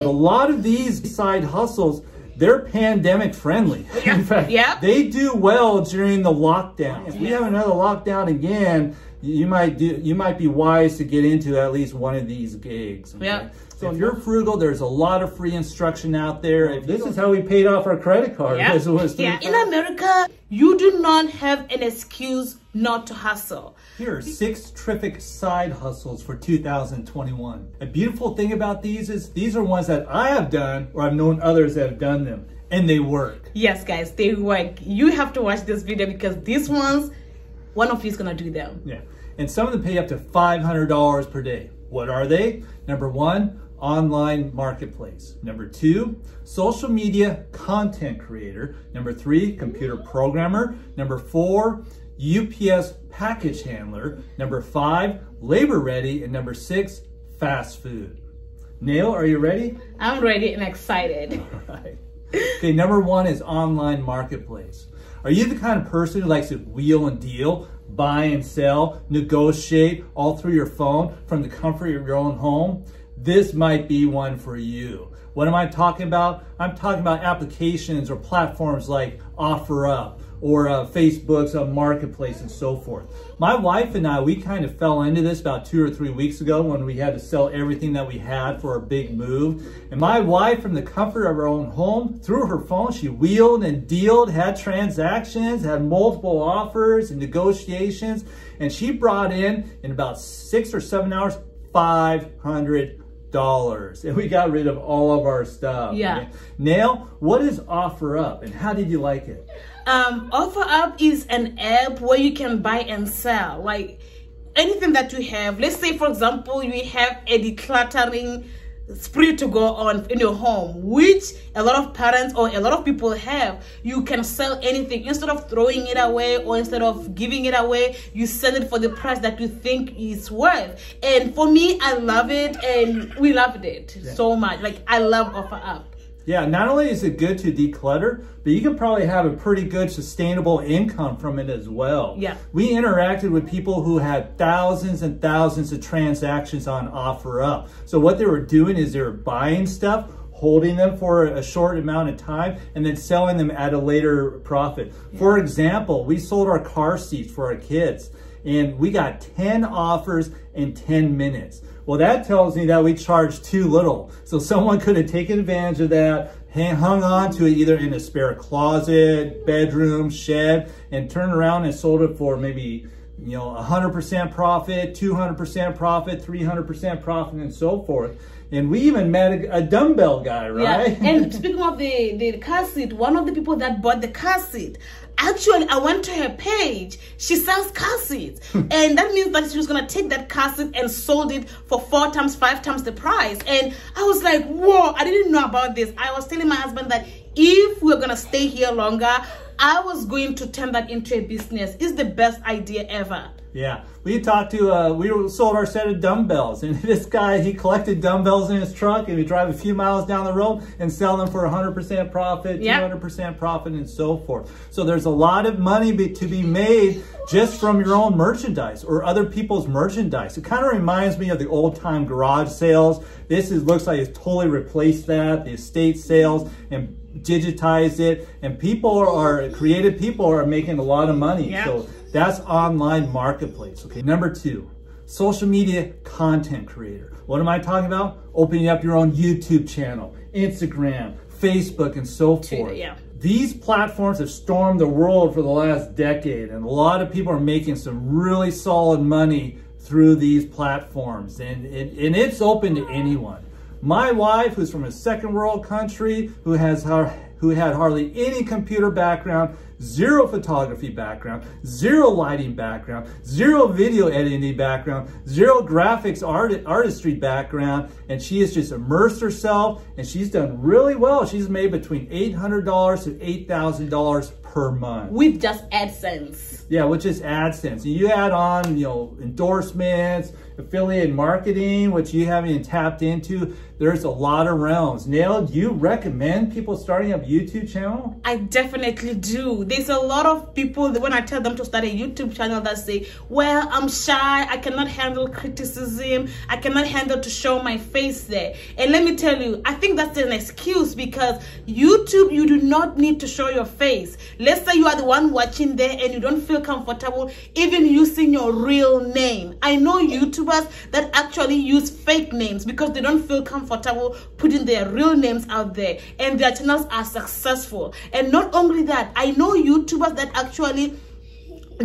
A lot of these side hustles, they're pandemic friendly. Yeah. In fact, yeah. they do well during the lockdown. If we have another lockdown again, you might be wise to get into at least one of these gigs. Okay? Yeah. So if you're frugal, there's a lot of free instruction out there. This is how we paid off our credit card. Yeah. Yeah. In America, you do not have an excuse not to hustle. Here are 6 terrific side hustles for 2021. A beautiful thing about these is these are ones that I have done or I've known others that have done them, and they work. Yes, guys, they work. You have to watch this video because these ones, one of you is going to do them. Yeah. And some of them pay up to $500 per day. What are they? Number 1, online marketplace. Number 2, social media content creator. Number 3, computer programmer. Number 4, UPS package handler. Number 5, labor ready. And number 6, fast food. Nail, are you ready? I'm ready and excited. All right. Okay, number 1 is online marketplace. Are you the kind of person who likes to wheel and deal, buy and sell, negotiate all through your phone from the comfort of your own home? This might be one for you. What am I talking about? I'm talking about applications or platforms like OfferUp or Facebook's marketplace and so forth. My wife and I, we kind of fell into this about 2 or 3 weeks ago when we had to sell everything that we had for our big move. And my wife, from the comfort of her own home, through her phone, she wheeled and dealed, had transactions, had multiple offers and negotiations, and she brought in about 6 or 7 hours, $500. And we got rid of all of our stuff. Yeah. Okay? Nail, what is OfferUp and how did you like it? OfferUp is an app where you can buy and sell like anything that you have. Let's say, for example, you have a decluttering spree to go on in your home, which a lot of parents or a lot of people have. You can sell anything. Instead of throwing it away or instead of giving it away, you sell it for the price that you think is worth. And for me, I love it, and we loved it so much. Like, I love OfferUp. Yeah, not only is it good to declutter, but you can probably have a pretty good sustainable income from it as well. Yeah. We interacted with people who had thousands and thousands of transactions on OfferUp. So what they were doing is they were buying stuff, holding them for a short amount of time, and then selling them at a later profit. Yeah. For example, we sold our car seats for our kids, and we got 10 offers in 10 minutes. Well, that tells me that we charged too little. So someone could have taken advantage of that, hung on to it either in a spare closet, bedroom, shed, and turned around and sold it for maybe, 100% profit, 200% profit, 300% profit, and so forth. And we even met a dumbbell guy, right? Yeah. And speaking of the car seat, one of the people that bought the car seat, actually, I went to her page. She sells car seats. And that means that she was going to take that car seat and sold it for 4 times, 5 times the price. And I was like, whoa, I didn't know about this. I was telling my husband that if we were going to stay here longer, I was going to turn that into a business. It's the best idea ever. Yeah, we talked to, we sold our set of dumbbells, and this guy, he collected dumbbells in his truck, and we drive a few miles down the road and sell them for 100% profit, 200% profit, and so forth. So there's a lot of money to be made just from your own merchandise or other people's merchandise. It kind of reminds me of the old-time garage sales. This looks like it's totally replaced that, the estate sales, and digitized it, and creative people are making a lot of money. Yeah. So that's online marketplace. Okay, number 2, social media content creator. What am I talking about? Opening up your own YouTube channel, Instagram, Facebook, and so forth. Yeah. These platforms have stormed the world for the last decade, and a lot of people are making some really solid money through these platforms, and it's open to anyone. My wife, who's from a second world country, who had hardly any computer background, 0 photography background, 0 lighting background, 0 video editing background, 0 graphics artistry background, and she has just immersed herself, and she's done really well. She's made between $800 to $8,000 per month. With just AdSense. Yeah, with just AdSense. And you add on, endorsements affiliate marketing, which you haven't even tapped into. There's a lot of realms. Nail, do you recommend people starting up a YouTube channel? I definitely do. There's a lot of people that when I tell them to start a YouTube channel that say, well, I'm shy, I cannot handle criticism, I cannot handle to show my face there. And let me tell you, I think that's an excuse, because YouTube, you do not need to show your face. Let's say you are the one watching there and you don't feel comfortable even using your real name. I know YouTubers that actually use fake names because they don't feel comfortable putting their real names out there, and their channels are successful. And not only that, I know YouTubers that actually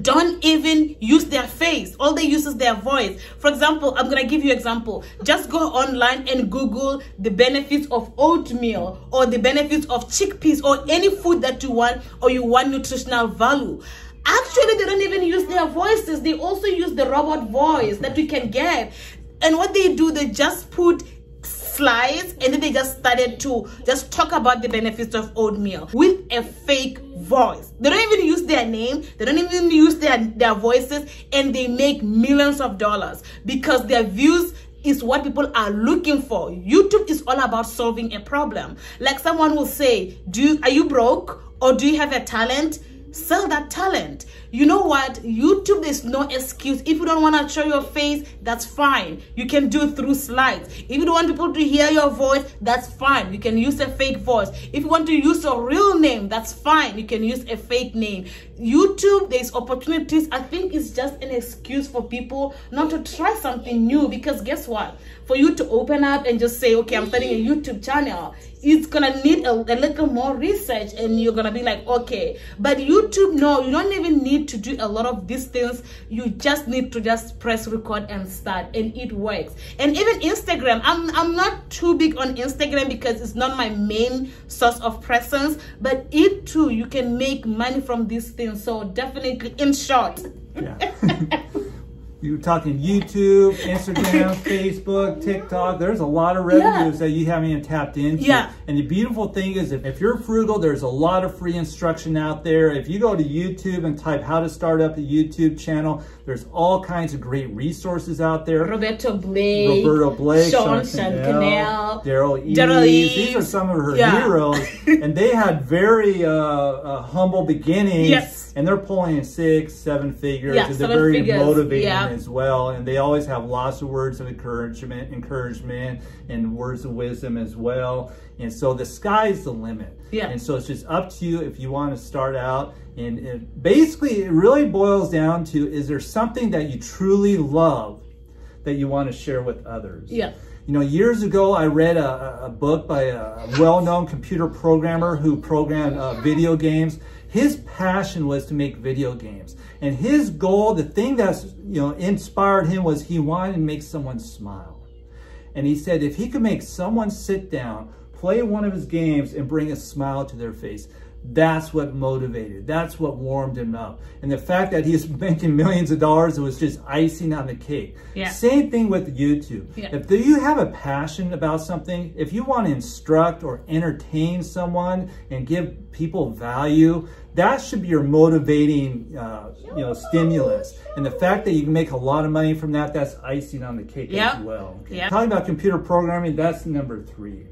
don't even use their face. All they use is their voice. For example, I'm gonna give you an example. Just go online and Google the benefits of oatmeal or the benefits of chickpeas or any food that you want, or you want nutritional value. Actually, they don't even use their voices. They also use the robot voice that we can get. And what they do, they just put slides, and then they just started to just talk about the benefits of oatmeal with a fake voice. They don't even use their name, they don't even use their voices, and they make millions of dollars because their views is what people are looking for. YouTube is all about solving a problem. Like someone will say, are you broke, or do you have a talent? Sell that talent. You know what? YouTube, there's no excuse. If you don't want to show your face, that's fine. You can do it through slides. If you don't want people to hear your voice, that's fine. You can use a fake voice. If you want to use your real name, that's fine. You can use a fake name. YouTube, there's opportunities. I think it's just an excuse for people not to try something new, because guess what? For you to open up and just say, okay, I'm starting a YouTube channel, it's gonna need a little more research, and you're gonna be like, okay. But YouTube, no, you don't even need to do a lot of these things. You just need to just press record and start, and it works. And even Instagram, I'm not too big on Instagram because it's not my main source of presence, but it too, you can make money from these things. So definitely, in short. Yeah. You're talking YouTube, Instagram, Facebook, TikTok. There's a lot of revenues that you haven't even tapped into. Yeah. And the beautiful thing is, if you're frugal, there's a lot of free instruction out there. If you go to YouTube and type how to start up a YouTube channel, there's all kinds of great resources out there. Roberto Blake, Sean Chanel, Daryl Eves. These are some of her heroes. And they had very humble beginnings. Yes. And they're pulling in 6-7 figures. Yeah, and they're very motivating yeah. as well. And they always have lots of words of encouragement and words of wisdom as well. And so the sky's the limit. Yeah. And so it's just up to you if you want to start out. And basically, it really boils down to, is there something that you truly love that you want to share with others? Yeah. You know, years ago, I read a book by a well-known computer programmer who programmed video games. His passion was to make video games. And his goal, the thing that's, inspired him, was he wanted to make someone smile. And he said if he could make someone sit down, play one of his games, and bring a smile to their face, that's what motivated. That's what warmed him up. And the fact that he's making millions of dollars, it was just icing on the cake. Yeah. Same thing with YouTube. Yeah. If you have a passion about something, if you want to instruct or entertain someone and give people value, that should be your motivating stimulus. And the fact that you can make a lot of money from that, that's icing on the cake as well. Okay. Yep. Talking about computer programming, that's number 3.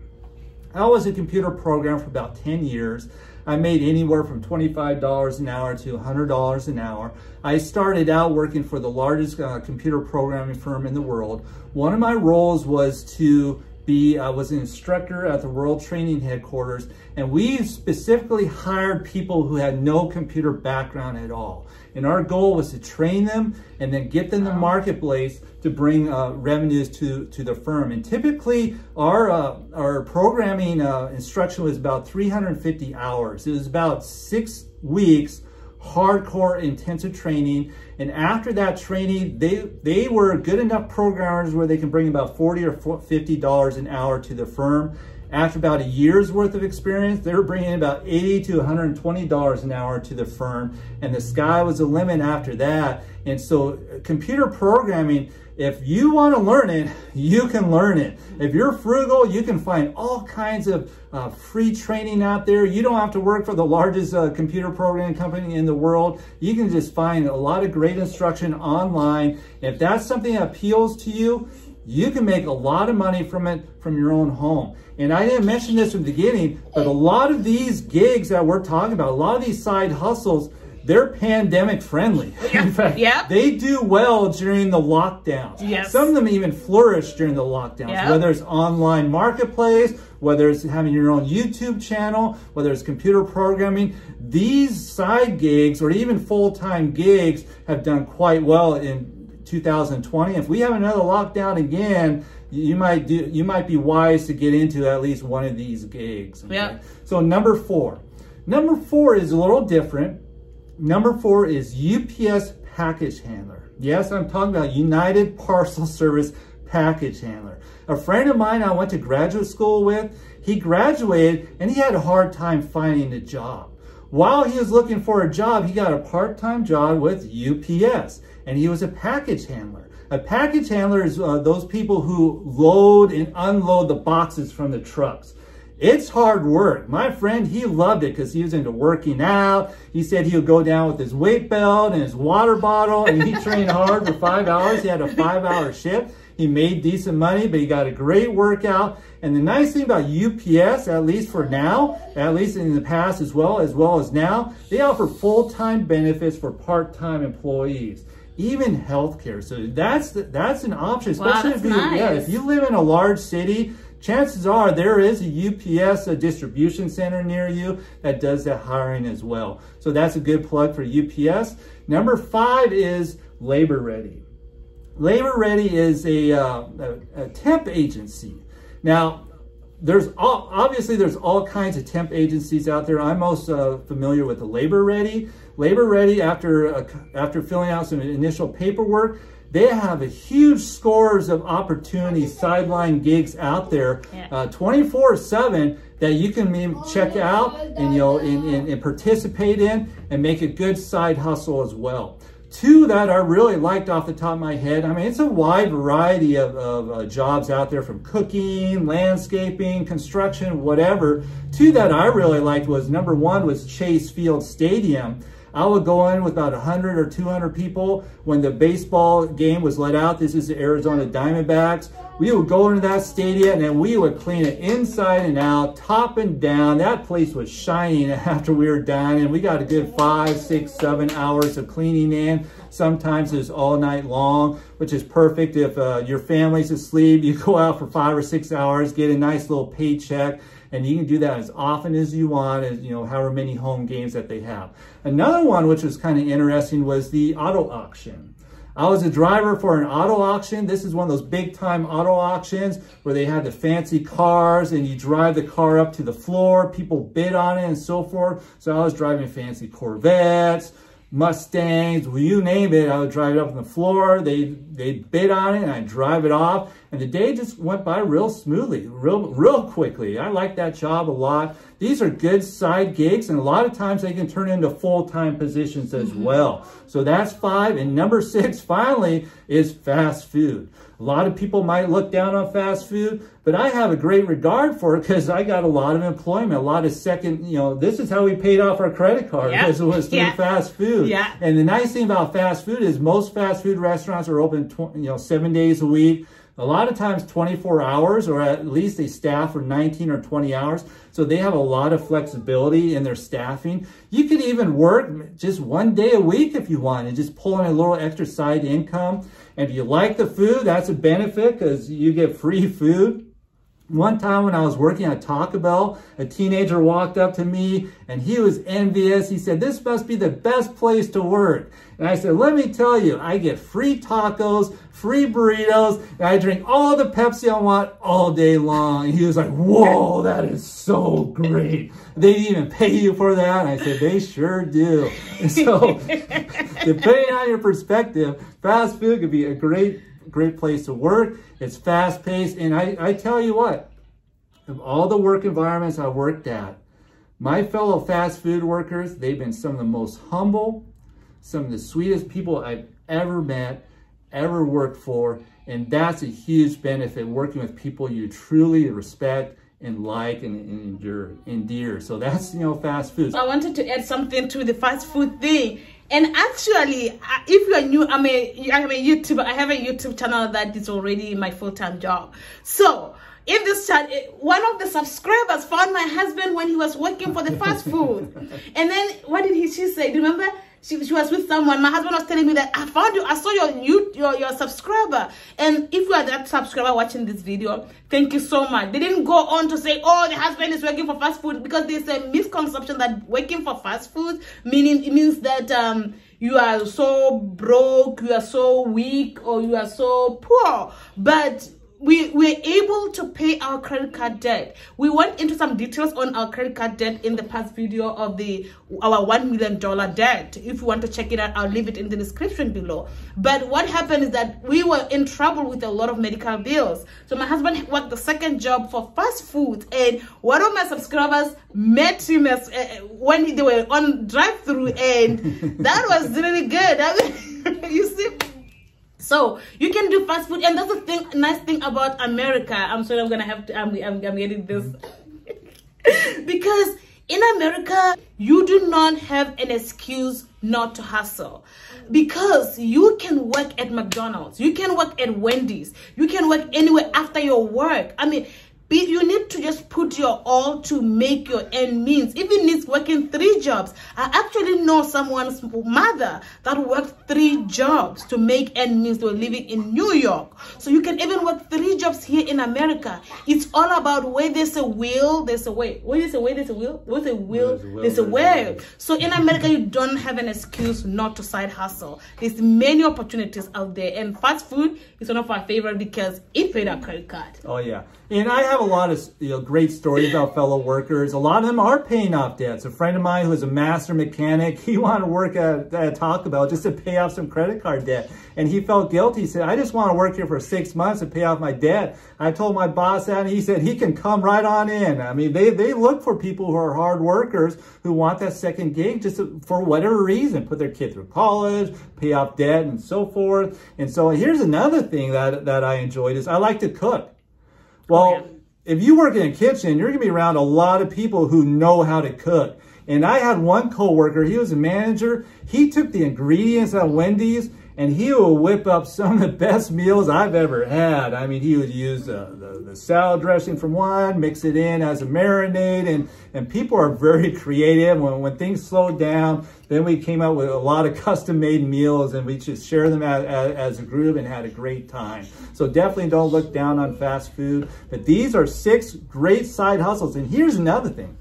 I was a computer programmer for about 10 years. I made anywhere from $25 an hour to $100 an hour. I started out working for the largest computer programming firm in the world. One of my roles was to I was an instructor at the World Training Headquarters, and we specifically hired people who had no computer background at all. And our goal was to train them and then get them in the marketplace to bring revenues to the firm. And typically, our programming instruction was about 350 hours. It was about 6 weeks, hardcore intensive training. And after that training, they were good enough programmers where they can bring about $40 or $50 an hour to the firm. After about a year's worth of experience, they were bringing about $80 to $120 an hour to the firm, and the sky was the limit after that. And so computer programming, if you want to learn it, you can learn it. If you're frugal, you can find all kinds of free training out there. You don't have to work for the largest computer programming company in the world. You can just find a lot of great instruction online. If that's something that appeals to you, you can make a lot of money from it from your own home. And I didn't mention this in the beginning, but a lot of these gigs that we're talking about, a lot of these side hustles, they're pandemic friendly. Yeah. In fact, yeah. they do well during the lockdowns. Yes. Some of them even flourish during the lockdowns, yeah. whether it's online marketplace, whether it's having your own YouTube channel, whether it's computer programming. These side gigs or even full-time gigs have done quite well in 2020. If we have another lockdown again, you might be wise to get into at least one of these gigs. Okay? Yeah. So number four is a little different. Number 4 is UPS package handler. Yes, I'm talking about United Parcel Service package handler. A friend of mine I went to graduate school with, he graduated and he had a hard time finding a job. While he was looking for a job, he got a part-time job with UPS, and he was a package handler. A package handler is those people who load and unload the boxes from the trucks. It's hard work. My friend, he loved it because he was into working out. He said he would go down with his weight belt and his water bottle, and he trained hard for 5 hours. He had a 5-hour shift. He made decent money, but he got a great workout. And the nice thing about UPS, at least for now, at least in the past as well as now, they offer full-time benefits for part-time employees, even healthcare. So that's an option, especially wow, if you live in a large city. Chances are there is a UPS distribution center near you that does that hiring as well. So that's a good plug for UPS. Number 5 is Labor Ready. Labor Ready is a temp agency. Now, obviously there's all kinds of temp agencies out there. I'm most familiar with the Labor Ready. Labor Ready, after filling out some initial paperwork, they have a huge scores of opportunities, sideline gigs out there, 24/7 that you can check out and and participate in and make a good side hustle as well. 2 that I really liked off the top of my head. I mean, it's a wide variety of jobs out there, from cooking, landscaping, construction, whatever. 2 that I really liked was, number 1 was Chase Field Stadium. I would go in with about 100 or 200 people when the baseball game was let out. This is the Arizona Diamondbacks. We would go into that stadium and then we would clean it inside and out, top and down. That place was shining after we were done, and we got a good 5, 6, 7 hours of cleaning in. Sometimes it's all night long, which is perfect if your family's asleep. You go out for 5 or 6 hours, get a nice little paycheck, and you can do that as often as you want, as however many home games that they have. Another one which was kind of interesting was the auto auction. I was a driver for an auto auction. This is one of those big time auto auctions where they had the fancy cars and you drive the car up to the floor, people bid on it and so forth. So I was driving fancy Corvettes, Mustangs, well, you name it. I would drive it up on the floor. They bid on it and I drive it off. And the day just went by real smoothly, real quickly. I like that job a lot. These are good side gigs, and a lot of times they can turn into full-time positions as well. So that's 5. And number 6, finally, is fast food. A lot of people might look down on fast food, but I have a great regard for it because I got a lot of employment, a lot of second, this is how we paid off our credit card, because it was through fast food. Yeah. And the nice thing about fast food is most fast food restaurants are open 7 days a week. A lot of times 24 hours, or at least they staff for 19 or 20 hours. So they have a lot of flexibility in their staffing. You could even work just 1 day a week if you want and just pull in a little extra side income. And if you like the food, that's a benefit because you get free food. One time when I was working at Taco Bell, a teenager walked up to me and he was envious. He said, "This must be the best place to work." And I said, "Let me tell you, I get free tacos, free burritos, and I drink all the Pepsi I want all day long." And he was like, "Whoa, that is so great. They even pay you for that?" And I said, "They sure do." And so depending on your perspective, fast food could be a great place to work. It's fast paced. And I tell you what, of all the work environments I worked at, my fellow fast food workers, they've been some of the most humble, some of the sweetest people I've ever met. ever worked for. And that's a huge benefit, working with people you truly respect and like and endear. So that's, you know, fast food. I wanted to add something to the fast food thing. And actually, if you are new, I'm a YouTuber. I have a YouTube channel that is already my full-time job. So in this chat, one of the subscribers found my husband when he was working for the fast food. And then what did she say? Do you remember? She was with someone. My husband was telling me that I found you. I saw your subscriber. And if you are that subscriber watching this video, thank you so much. They didn't go on to say, oh, the husband is working for fast food, because there's a misconception that working for fast food means that you are so broke, you are so weak, or you are so poor. But we're able to pay our credit card debt. We went into some details on our credit card debt in the past video of our $1 million debt. If you want to check it out, I'll leave it in the description below. But what happened is that we were in trouble with a lot of medical bills. So my husband worked the second job for fast food, and one of my subscribers met him when they were on drive-through, and that was really good. I mean, you see. So you can do fast food, and that's the nice thing about America. I'm sorry, I'm getting this because in America you do not have an excuse not to hustle, because you can work at McDonald's, you can work at Wendy's, you can work anywhere after your work. I mean, you need to just put your all to make your end means. Even needs working 3 jobs. I actually know someone's mother that worked 3 jobs to make end means. They were living in New York. So you can even work 3 jobs here in America. It's all about where there's a will, there's a way. Where there's a way, there's a will. Where's a will, there's a way. So in America, you don't have an excuse not to side hustle. There's many opportunities out there. And fast food is one of our favorite because it paid our credit card. Oh, yeah. And I have a lot of great stories about fellow workers. A lot of them are paying off debts. A friend of mine who is a master mechanic, he wanted to work at Taco Bell just to pay off some credit card debt. And he felt guilty. He said, I just want to work here for 6 months and pay off my debt. I told my boss that, and he said he can come right on in. I mean, they look for people who are hard workers who want that second gig just for whatever reason. Put their kid through college, pay off debt, and so forth. And so here's another thing that I enjoyed is I like to cook. Well, if you work in a kitchen, you're going to be around a lot of people who know how to cook. And I had one coworker, he was a manager. He took the ingredients at Wendy's and he will whip up some of the best meals I've ever had. I mean, he would use the salad dressing from one, mix it in as a marinade, and people are very creative. When things slowed down, then we came up with a lot of custom-made meals, and we just share them as a group and had a great time. So definitely don't look down on fast food. But these are 6 great side hustles. And here's another thing.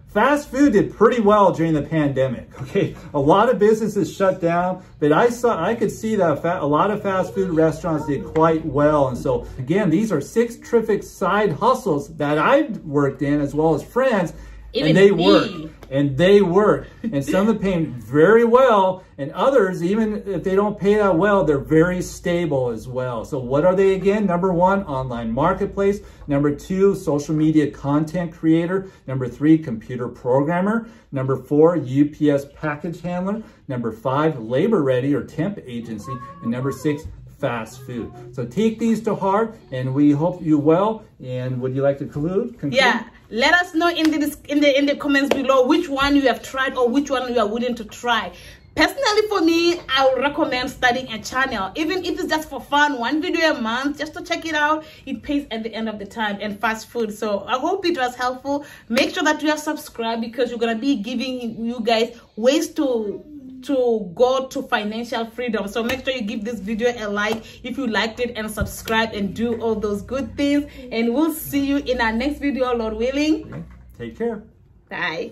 Fast food did pretty well during the pandemic, okay? A lot of businesses shut down, but I could see that a lot of fast food restaurants did quite well. And so, again, these are 6 terrific side hustles that I've worked in, as well as friends, and they work. And they work. And some of them pay very well, and others, even if they don't pay that well, they're very stable as well. So what are they again? Number 1, online marketplace. Number 2, social media content creator. Number 3, computer programmer. Number 4, UPS package handler. Number 5, labor ready or temp agency. And number 6, fast food. So take these to heart, and we hope you well. And would you like to conclude? Yeah. Let us know in the comments below which one you have tried or which one you are willing to try. Personally, for me, I would recommend starting a channel, even if it's just for fun, 1 video a month, just to check it out. It pays at the end of the time, and fast food. So I hope it was helpful. Make sure that you are subscribed, because we're gonna be giving you guys ways to go to financial freedom. So make sure you give this video a like if you liked it, and subscribe and do all those good things. And we'll see you in our next video, Lord willing. Take care. Bye.